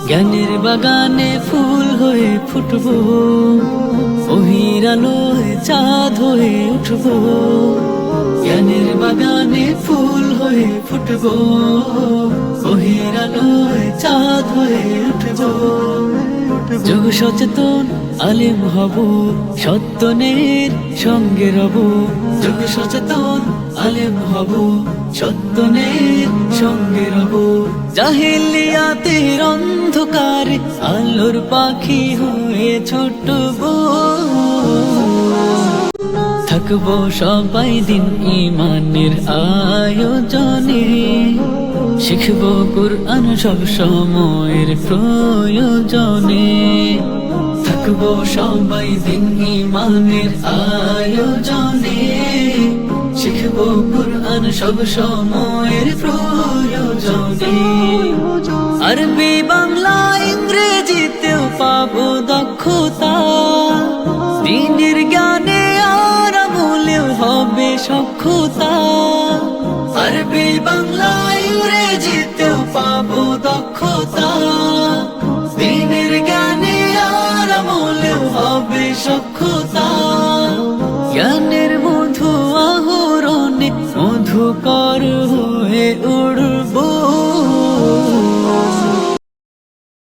জ্ঞানের বাগানে ফুল হয়ে ফুটবো, ওহির আলোয় চাঁদ হয়ে উঠবো। জ্ঞানের বাগানে ফুল হয়ে ফুটবো, ওহির আলোয় চাঁদ হয়ে উঠবো। যোগ সচেতন আলেম হব, সত্যনের সঙ্গে রব। যোগ সচেতন আলেম হব, সত্যনের সঙ্গে রব। জাহেলিয়াতের অন্ধকারে আলোর পাখি হয়ে ছুটব। থাকবো সবাই দিন ইমানের আয়োজনে, শিখবো কুরআন সব সময়ের প্রয়োজনে। থাকবো সবাই দিন ইমানের আয়োজনে, শিখবো কুরআন সব সময়ের প্রয়োজনে। আরবি বাংলা ইংরেজিতেও পাবো দক্ষতা, দ্বীনের জ্ঞানে আর আমলেও হবে সক্ষতা। আরবি বাংলা ইংরেজিতেও পাবো দক্ষতা, দ্বীনের জ্ঞানে আর আমলেও হবে সক্ষতা। জ্ঞানের মধু আহরণে মধুকর হয়ে উড়